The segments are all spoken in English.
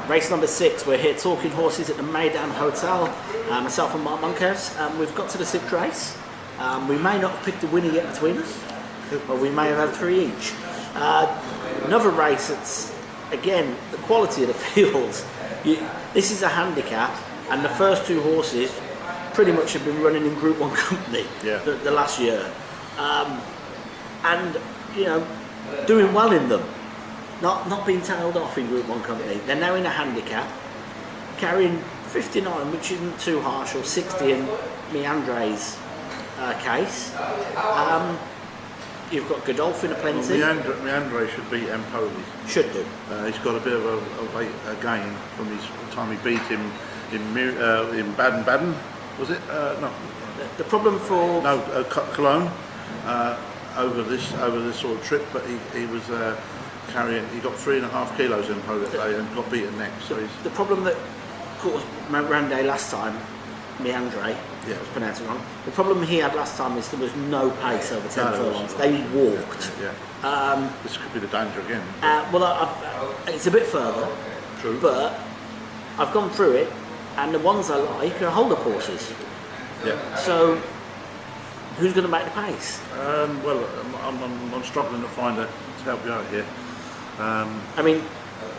Race number 6, we're here talking horses at the MEYDAN Hotel. Myself and Mark Monkhouse. We've got to the 6th race. We may not have picked a winner yet between us, but we may have had 3 each. Another race that's, again, the quality of the field. This is a handicap, and the first 2 horses pretty much have been running in Group 1 company the last year. And, you know, doing well in them. Not being tailed off in Group 1 company. They're now in a handicap, carrying 59, which isn't too harsh, or 60 in MEYDAN's case. You've got Godolphin aplenty. MEYDAN should beat Empoli. Should do. He's got a bit of a gain from his time he beat him in Baden-Baden. Was it? No. The problem for Cologne over this sort of trip, but he was. He got 3.5 kilos in pro that day and got beaten next. So the problem that caused Rande last time, MEYDAN, I was pronouncing wrong. The problem he had last time is there was no pace over 10 furlongs. They walked. This could be the danger again. It's a bit further. True. But I've gone through it, and the ones I like are hold-up horses. Yeah. So who's going to make the pace? Well, I'm struggling to find to help you out here. I mean,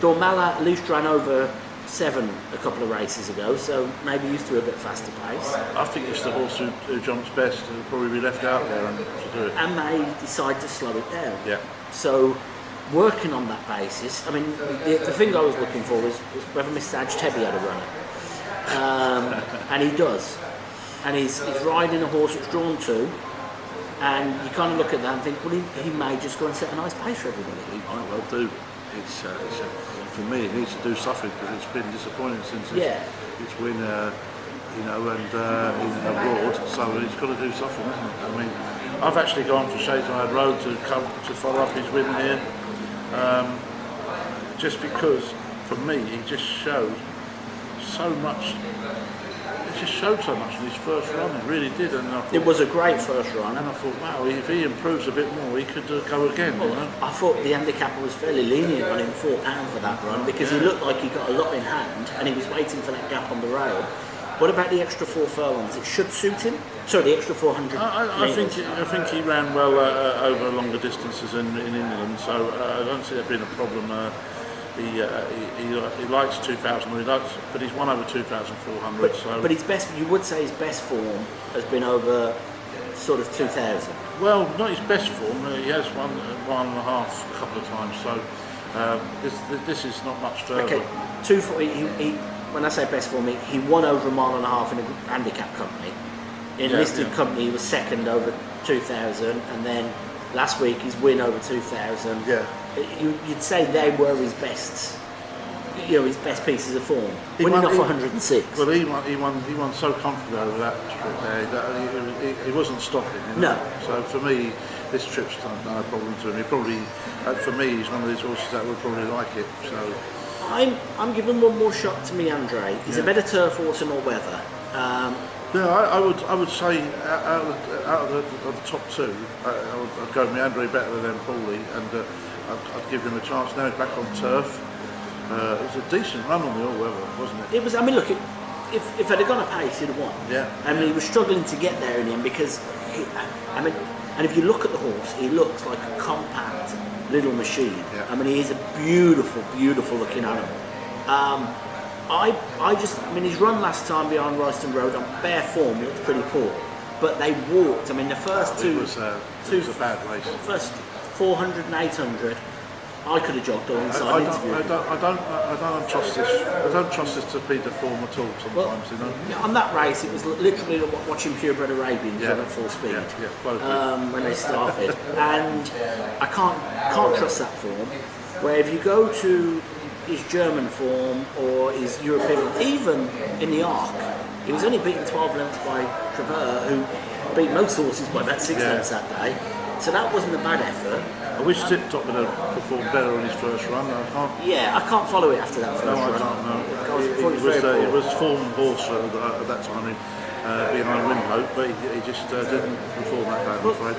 Dormala at least ran over 7 a couple of races ago, so maybe used to a bit faster pace. I think it's the horse who jumps best who'll probably be left out there to do it. And may decide to slow it down. Yeah. So, working on that basis, I mean, the thing I was looking for was whether Mr. Ajtebi had a runner. And he does. And he's riding a horse that's drawn 2. And you kind of look at that and think, well, he may just go and set a nice pace for everybody. He might well do. For me, it needs to do something because it's been disappointing since its win, and abroad. So he's got to do something, hasn't it? I mean, I've actually gone for Shadeside Road to follow up his win here, just because for me he just showed so much. He just showed so much in his first run, it really did. And it was a great first run. And I thought, wow, if he improves a bit more, he could go again. Well, you know? I thought the handicapper was fairly lenient on him, £4 for that run, because he looked like he got a lot in hand, and he was waiting for that gap on the rail. What about the extra 4 furlongs? It should suit him. Sorry, the extra 400. I think he ran well over longer distances in England, so I don't see there being a problem. He likes 2,000, but he's won over 2,400. But his best, you would say his best form has been over sort of 2,000. Well, not his best form. He has won 1.5 a couple of times. So this is not much further. Okay, when I say best form, he won over 1.5 miles in a handicap company. In listed company, he was second over 2,000, and then last week his win over 2,000. Yeah. You'd say they were his best, his best pieces of form. Winning off 106. Well, he won so comfortably over that trip there that he wasn't stopping. No. So for me, this trip's no problem to him. He probably, for me, he's one of these horses that would probably like it. So I'm giving one more shot to MEYDAN. He's a better turf horse and all weather. I would say out of the top 2, I'd go MEYDAN better than Paulie, and I'd give him a chance. Now he's back on turf. It was a decent run on the all-weather, wasn't it? It was. I mean, look, if it had gone a pace, he'd have won. Yeah. I mean, he was struggling to get there in the end because, and if you look at the horse, he looks like a compact little machine. Yeah. I mean, he is a beautiful, beautiful looking animal. His run last time behind Royston Road on bare form looked pretty poor, but they walked. I mean, the first two. It was a bad race. First 400 and 800. I could have jogged alongside. I don't trust this. I don't trust this to be the form at all. Sometimes, you know. On that race, it was literally watching purebred Arabians run at full speed when they started, and I can't trust that form. Where if you go to his German form or his European, even in the Arc, he was only beaten 12 lengths by Trevor, who beat most horses by about 6 lengths that day. So that wasn't a bad effort. I wish Tip Top would have performed better on his first run. I can't follow it after that first run. I can't. No. It was form horse at that time behind Wimhope, but he just didn't perform that bad, I'm afraid.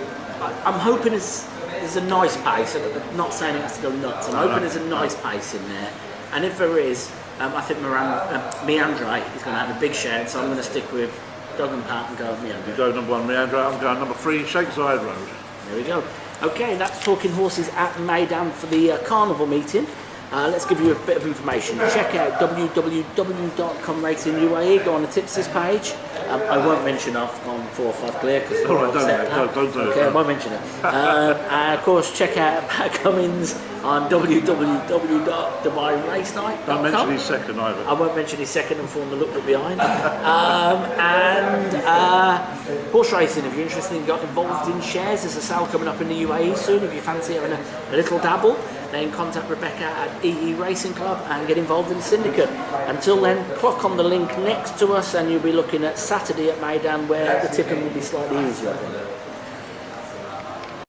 I'm hoping there's a nice pace. I'm not saying it has to go nuts. I'm hoping there's a nice pace in there. And if there is, I think Meandre is going to have a big shed, so I'm going to stick with Doug and Pat and go with Meandre. You go number 1 Meandre, I'm going number 3 Shakeside Road. There we go. Okay, that's Talking Horses at MEYDAN for the carnival meeting. Let's give you a bit of information. Check out www.comracing.uae. Go on the tipsters page. I won't mention off on 4 or 5 Clear because don't do it. Okay, I won't mention it. And of course, check out Pat Cummins on www.dubairace.com. Don't mention his second either. I won't mention his second and form the look that behind. Horse racing, if you're interested in getting involved in shares, there's a sale coming up in the UAE soon. If you fancy having a little dabble, then contact Rebecca at EE Racing Club and get involved in the syndicate. Until then, click on the link next to us and you'll be looking at Saturday at MEYDAN where the tipping will be slightly easier.